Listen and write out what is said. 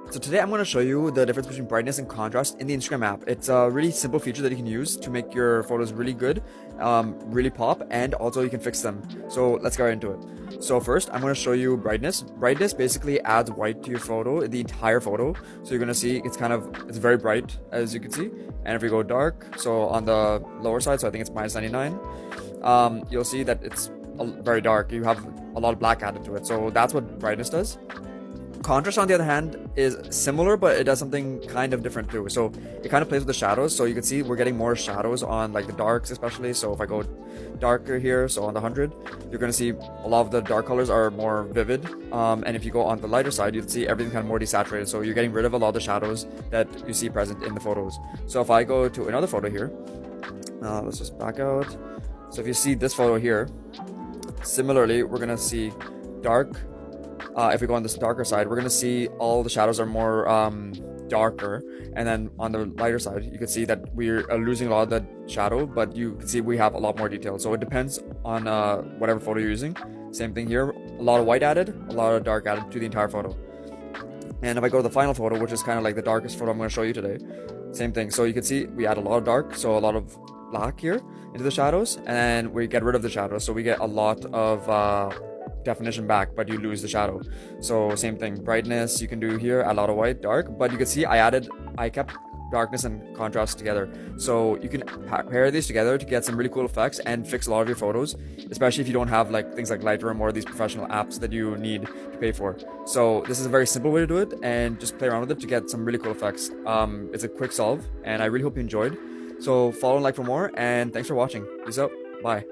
So today I'm going to show you the difference between brightness and contrast in the Instagram app. It's a really simple feature that you can use to make your photos really good, really pop, and also you can fix them. So let's get right into it. So first, I'm going to show you brightness. Brightness basically adds white to your photo, the entire photo. So you're going to see it's very bright, as you can see. And if we go dark, so on the lower side, so I think it's -99, you'll see that it's very dark. You have a lot of black added to it. So that's what brightness does. Contrast, on the other hand, is similar, but it does something kind of different too. So it kind of plays with the shadows. So you can see we're getting more shadows on like the darks especially. So if I go darker here, so on the 100, you're going to see a lot of the dark colors are more vivid. And if you go on the lighter side, you'd see everything kind of more desaturated. So you're getting rid of a lot of the shadows that you see present in the photos. So if I go to another photo here, let's just back out. So if you see this photo here, similarly, we're going to see dark. If we go on this darker side, we're going to see all the shadows are more darker, and then on the lighter side you can see that we're losing a lot of the shadow, but you can see we have a lot more detail. So it depends on whatever photo you're using. Same thing here, a lot of white added, a lot of dark added to the entire photo. And if I go to the final photo, which is kind of like the darkest photo I'm going to show you today, same thing. So you can see we add a lot of dark, so a lot of black here into the shadows, and we get rid of the shadows, so we get a lot of definition back, but you lose the shadow. So same thing, brightness you can do here, a lot of white, dark, but you can see I kept darkness and contrast together. So you can pair these together to get some really cool effects and fix a lot of your photos, especially if you don't have like things like Lightroom or these professional apps that you need to pay for. So this is a very simple way to do it, and just play around with it to get some really cool effects. It's a quick solve, and I really hope you enjoyed. So follow and like for more, and thanks for watching. Peace out. Bye.